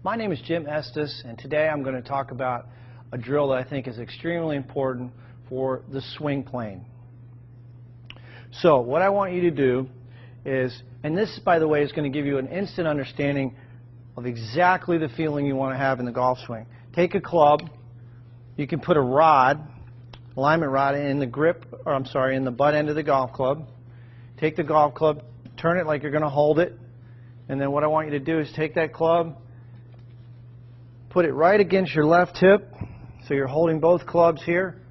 My name is Jim Estes, and today I'm going to talk about a drill that I think is extremely important for the swing plane. So what I want you to do is, and this, by the way, is going to give you an instant understanding of exactly the feeling you want to have in the golf swing. Take a club. You can put a rod, alignment rod, in the grip, or I'm sorry, in the butt end of the golf club. Take the golf club, turn it like you're going to hold it, and then what I want you to do is take that club, put it right against your left hip, so you're holding both clubs here.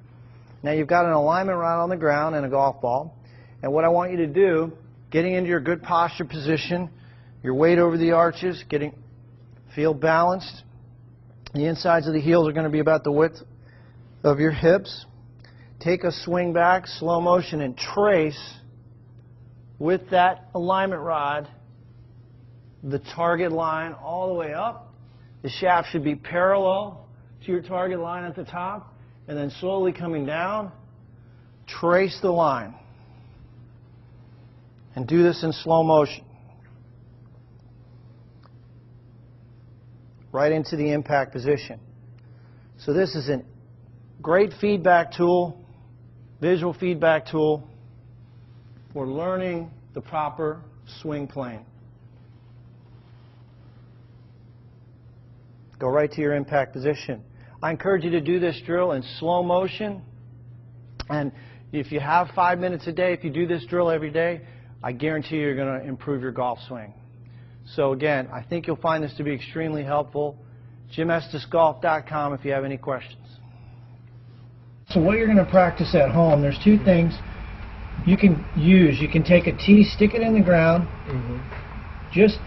Now you've got an alignment rod on the ground and a golf ball, and what I want you to do, getting into your good posture position, your weight over the arches, feel balanced. The insides of the heels are going to be about the width of your hips. Take a swing back, slow motion, and trace with that alignment rod the target line all the way up. The shaft should be parallel to your target line at the top, and then slowly coming down, trace the line. And do this in slow motion. Right into the impact position. So this is a great feedback tool, visual feedback tool for learning the proper swing plane. Go right to your impact position. I encourage you to do this drill in slow motion, and if you have 5 minutes a day, if you do this drill every day, I guarantee you're going to improve your golf swing. So again, I think you'll find this to be extremely helpful. JimEstesGolf.com if you have any questions. So what you're going to practice at home, there's two things you can use. You can take a tee, stick it in the ground, just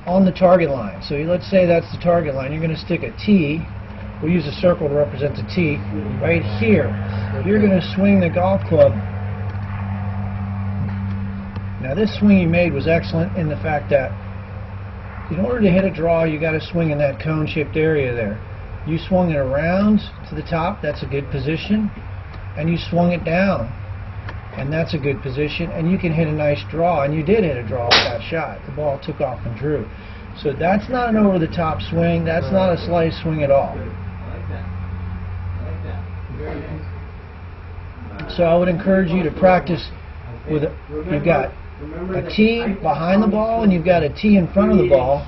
on the target line. So let's say that's the target line. You're going to stick a tee. We'll use a circle to represent the tee. Right here, you're going to swing the golf club. Now this swing you made was excellent in the fact that in order to hit a draw, you got to swing in that cone-shaped area there. You swung it around to the top, that's a good position, and you swung it down, and that's a good position, and you can hit a nice draw, and you did hit a draw with that shot. The ball took off and drew. So that's not an over-the-top swing, that's not a slice swing at all. So I would encourage you to practice with you've got a tee behind the ball and you've got a tee in front of the ball,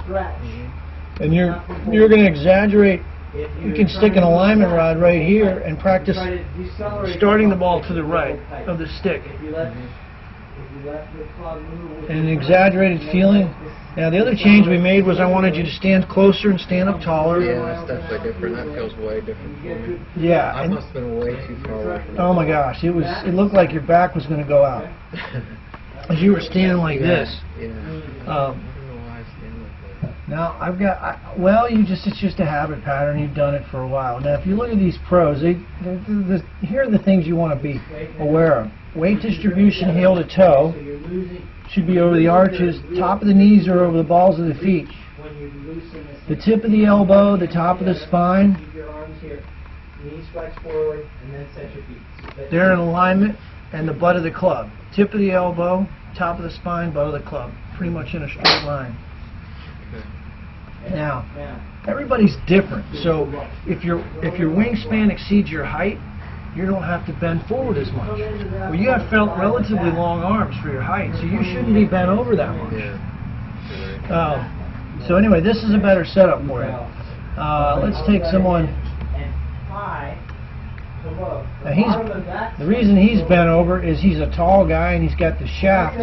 and you're going to exaggerate. You can stick an alignment rod right here and practice starting the ball to the right of the stick, and an exaggerated feeling. Now the other change we made was I wanted you to stand closer and stand up taller. Yeah, that's definitely different. That feels way different for me. Yeah. I must have been way too far away from Oh my gosh, it looked like your back was going to go out as you were standing like this. Yeah. I don't know why I stand like that. Now it's just a habit pattern. You've done it for a while. Now if you look at these pros, here are the things you want to be aware of. Weight distribution, heel to toe, should be over the arches. Top of the knees are over the balls of the feet. The tip of the elbow, the top of the spine. They're in alignment, and the butt of the club. Tip of the elbow, top of the spine, butt of the club. Pretty much in a straight line. Now, everybody's different. So if your wingspan exceeds your height, you don't have to bend forward as much. Well, you have felt relatively long arms for your height, so you shouldn't be bent over that much. So anyway, this is a better setup for you. Let's take someone. Now the reason he's bent over is he's a tall guy and he's got the shaft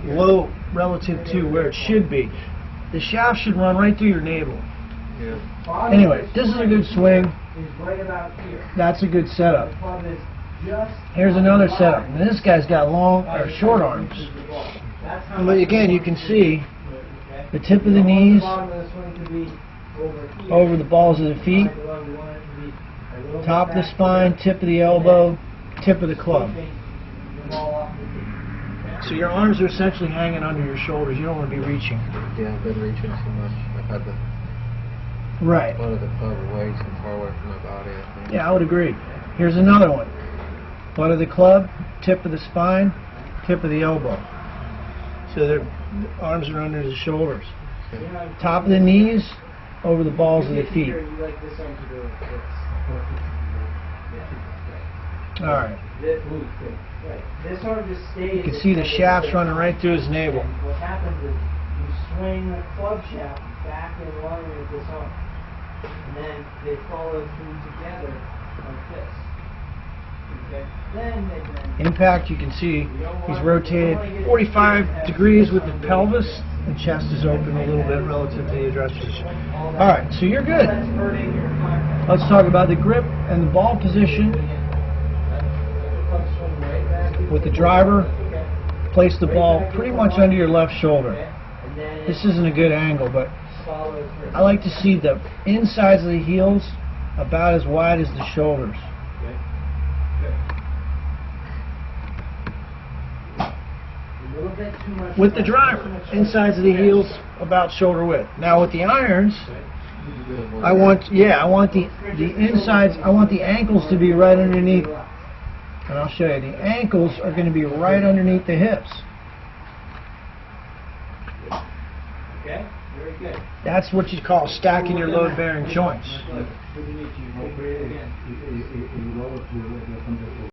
low relative to where it should be. The shaft should run right through your navel. Anyway, this is a good swing. That's a good setup. Here's another setup. And this guy's got short arms. But again, you can see the tip of the knees over the balls of the feet, top of the spine, tip of the elbow, tip of the club. So your arms are essentially hanging under your shoulders. You don't want to be reaching. Yeah, I've been reaching too much. I've had the butt of the club way too far away from my body, I think. Yeah, I would agree. Here's another one. Butt of the club, tip of the spine, tip of the elbow. So their arms are under the shoulders. Top of the knees, over the balls of the feet. Alright. This arm just stays. You can see the shafts running right through his navel. What happens is you swing the club shaft back in line with this arm. And then they follow through together like this. Okay? Then they bend. Impact, you can see he's rotated 45 degrees with the pelvis. The chest is open a little bit relative to the adjusters. Alright, so you're good. Let's talk about the grip and the ball position. With the driver, place the ball pretty much under your left shoulder. This isn't a good angle, but I like to see the insides of the heels about as wide as the shoulders. With the driver, insides of the heels about shoulder width. Now with the irons, I want the insides, I want the ankles to be right underneath. And I'll show you, the ankles are going to be right underneath the hips. Okay? Very good. That's what you call stacking your load-bearing joints.